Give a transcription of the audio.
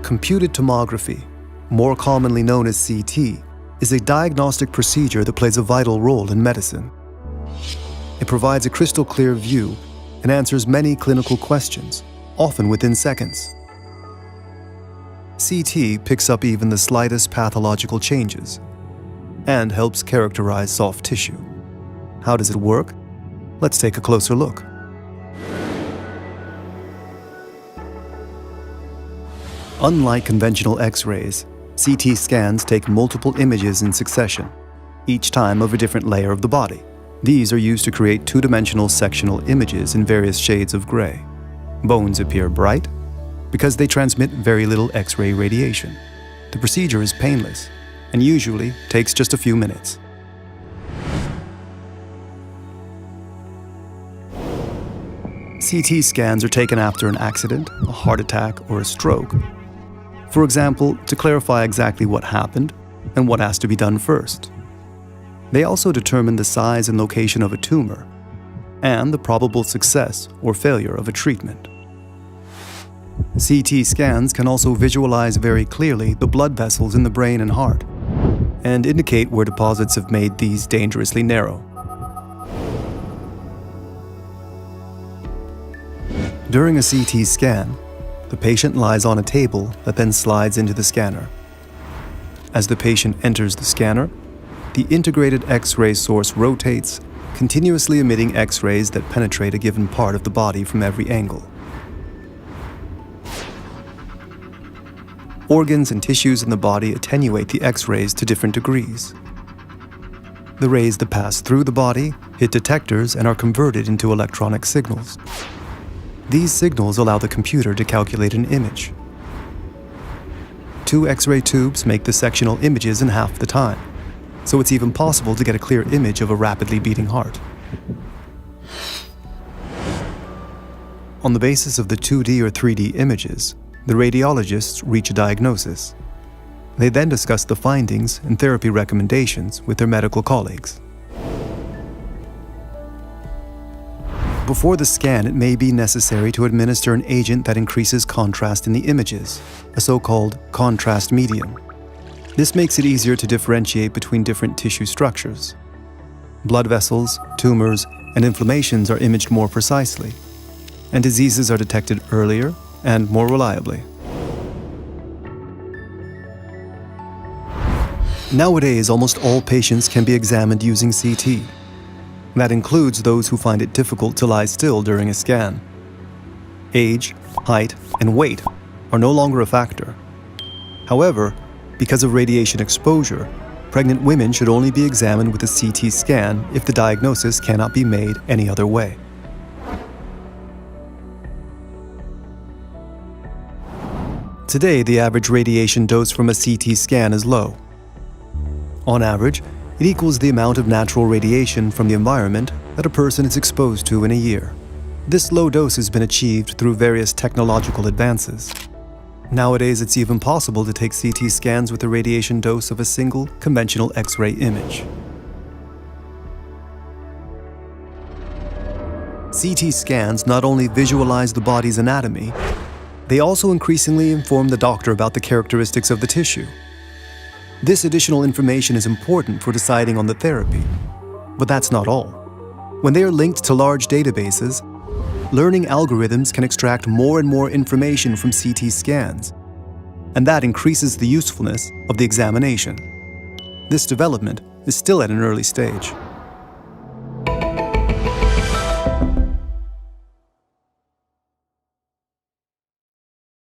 Computed tomography, more commonly known as CT, is a diagnostic procedure that plays a vital role in medicine. It provides a crystal clear view and answers many clinical questions, often within seconds. CT picks up even the slightest pathological changes and helps characterize soft tissue. How does it work? Let's take a closer look. Unlike conventional X-rays, CT scans take multiple images in succession, each time of a different layer of the body. These are used to create two-dimensional sectional images in various shades of gray. Bones appear bright because they transmit very little X-ray radiation. The procedure is painless and usually takes just a few minutes. CT scans are taken after an accident, a heart attack, or a stroke. For example, to clarify exactly what happened and what has to be done first. They also determine the size and location of a tumor and the probable success or failure of a treatment. CT scans can also visualize very clearly the blood vessels in the brain and heart and indicate where deposits have made these dangerously narrow. During a CT scan, the patient lies on a table that then slides into the scanner. As the patient enters the scanner, the integrated X-ray source rotates, continuously emitting X-rays that penetrate a given part of the body from every angle. Organs and tissues in the body attenuate the X-rays to different degrees. The rays that pass through the body hit detectors and are converted into electronic signals. These signals allow the computer to calculate an image. 2 X-ray tubes make the sectional images in half the time, so it's even possible to get a clear image of a rapidly beating heart. On the basis of the 2D or 3D images, the radiologists reach a diagnosis. They then discuss the findings and therapy recommendations with their medical colleagues. Before the scan, it may be necessary to administer an agent that increases contrast in the images, a so-called contrast medium. This makes it easier to differentiate between different tissue structures. Blood vessels, tumors, and inflammations are imaged more precisely, and diseases are detected earlier and more reliably. Nowadays, almost all patients can be examined using CT. That includes those who find it difficult to lie still during a scan. Age, height, and weight are no longer a factor. However, because of radiation exposure, pregnant women should only be examined with a CT scan if the diagnosis cannot be made any other way. Today, the average radiation dose from a CT scan is low. On average, it equals the amount of natural radiation from the environment that a person is exposed to in a year. This low dose has been achieved through various technological advances. Nowadays, it's even possible to take CT scans with a radiation dose of a single conventional X-ray image. CT scans not only visualize the body's anatomy, they also increasingly inform the doctor about the characteristics of the tissue. This additional information is important for deciding on the therapy, but that's not all. When they are linked to large databases, learning algorithms can extract more and more information from CT scans, and that increases the usefulness of the examination. This development is still at an early stage.